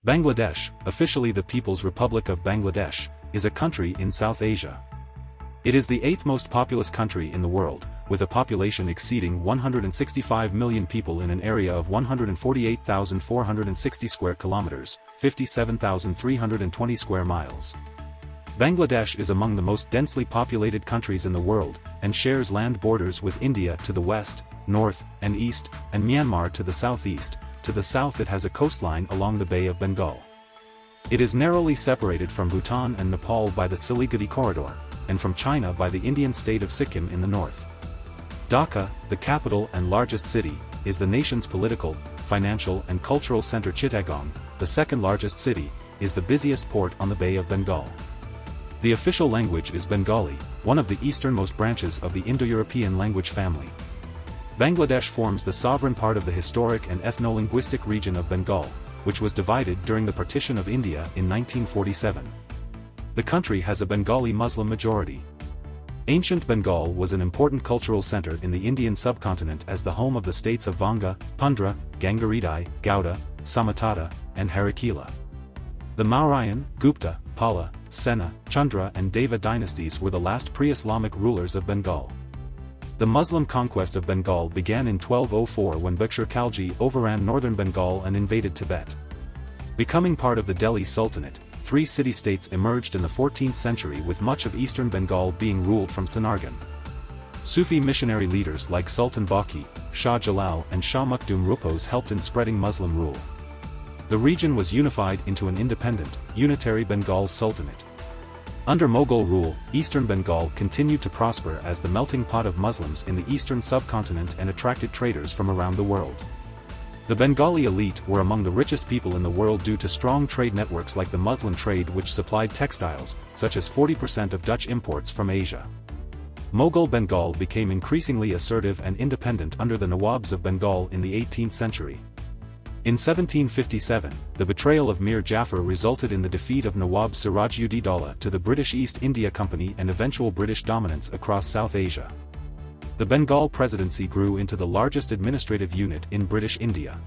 Bangladesh, officially the People's Republic of Bangladesh, is a country in South Asia. It is the eighth most populous country in the world, with a population exceeding 165 million people in an area of 148,460 square kilometers, 57,320 square miles. Bangladesh is among the most densely populated countries in the world, and shares land borders with India to the west, north, and east, and Myanmar to the southeast. To the south it has a coastline along the Bay of Bengal. It is narrowly separated from Bhutan and Nepal by the Siliguri corridor, and from China by the Indian state of Sikkim in the north. Dhaka, the capital and largest city, is the nation's political, financial and cultural center. Chittagong, the second largest city, is the busiest port on the Bay of Bengal. The official language is Bengali, one of the easternmost branches of the Indo-European language family. Bangladesh forms the sovereign part of the historic and ethno-linguistic region of Bengal, which was divided during the partition of India in 1947. The country has a Bengali Muslim majority. Ancient Bengal was an important cultural center in the Indian subcontinent as the home of the states of Vanga, Pundra, Gangaridai, Gauda, Samatada, and Harakila. The Mauryan, Gupta, Pala, Sena, Chandra and Deva dynasties were the last pre-Islamic rulers of Bengal. The Muslim conquest of Bengal began in 1204 when Bashir Khalji overran northern Bengal and invaded Tibet. Becoming part of the Delhi Sultanate, three city-states emerged in the 14th century with much of eastern Bengal being ruled from Sonargaon. Sufi missionary leaders like Sultan Baqi, Shah Jalal and Shah Makdum Rupos helped in spreading Muslim rule. The region was unified into an independent, unitary Bengal Sultanate. Under Mughal rule, eastern Bengal continued to prosper as the melting pot of Muslims in the eastern subcontinent and attracted traders from around the world. The Bengali elite were among the richest people in the world due to strong trade networks like the Muslim trade, which supplied textiles, such as 40% of Dutch imports from Asia. Mughal Bengal became increasingly assertive and independent under the Nawabs of Bengal in the 18th century. In 1757, the betrayal of Mir Jafar resulted in the defeat of Nawab Siraj-ud-Daulah to the British East India Company and eventual British dominance across South Asia. The Bengal Presidency grew into the largest administrative unit in British India.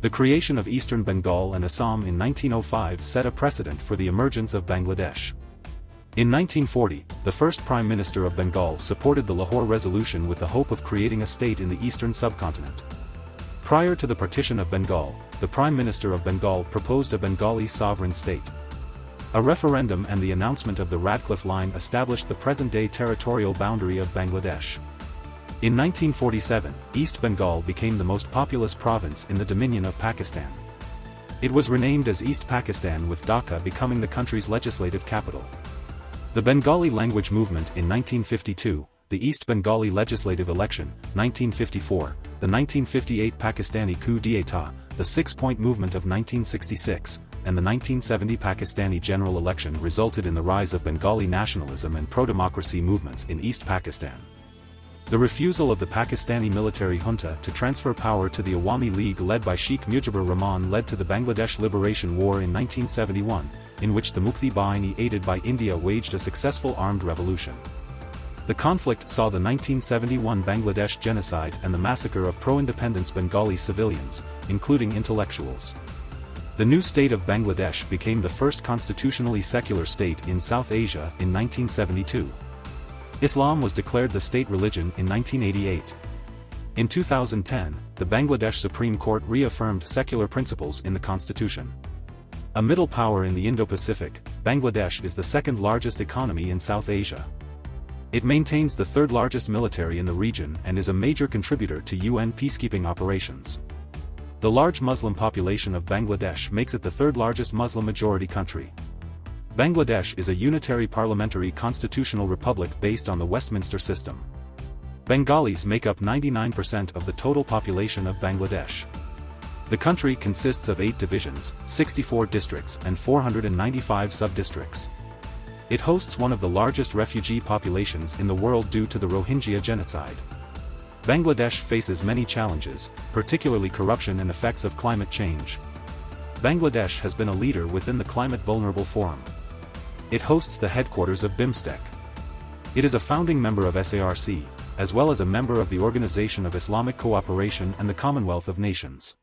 The creation of Eastern Bengal and Assam in 1905 set a precedent for the emergence of Bangladesh. In 1940, the first Prime Minister of Bengal supported the Lahore Resolution with the hope of creating a state in the eastern subcontinent. Prior to the partition of Bengal, the Prime Minister of Bengal proposed a Bengali sovereign state. A referendum and the announcement of the Radcliffe Line established the present-day territorial boundary of Bangladesh. In 1947, East Bengal became the most populous province in the Dominion of Pakistan. It was renamed as East Pakistan, with Dhaka becoming the country's legislative capital. The Bengali language movement in 1952, the East Bengali legislative election, 1954, the 1958 Pakistani coup d'état, the Six-Point Movement of 1966, and the 1970 Pakistani general election resulted in the rise of Bengali nationalism and pro-democracy movements in East Pakistan. The refusal of the Pakistani military junta to transfer power to the Awami League led by Sheikh Mujibur Rahman led to the Bangladesh Liberation War in 1971, in which the Mukti Bahini aided by India waged a successful armed revolution. The conflict saw the 1971 Bangladesh genocide and the massacre of pro-independence Bengali civilians, including intellectuals. The new state of Bangladesh became the first constitutionally secular state in South Asia in 1972. Islam was declared the state religion in 1988. In 2010, the Bangladesh Supreme Court reaffirmed secular principles in the constitution. A middle power in the Indo-Pacific, Bangladesh is the second largest economy in South Asia. It maintains the third largest military in the region and is a major contributor to UN peacekeeping operations. The large Muslim population of Bangladesh makes it the third largest Muslim majority country. Bangladesh is a unitary parliamentary constitutional republic based on the Westminster system. Bengalis make up 99% of the total population of Bangladesh. The country consists of 8 divisions, 64 districts and 495 sub-districts. It hosts one of the largest refugee populations in the world due to the Rohingya genocide. Bangladesh faces many challenges, particularly corruption and effects of climate change. Bangladesh has been a leader within the Climate Vulnerable Forum. It hosts the headquarters of BIMSTEC. It is a founding member of SARC, as well as a member of the Organization of Islamic Cooperation and the Commonwealth of Nations.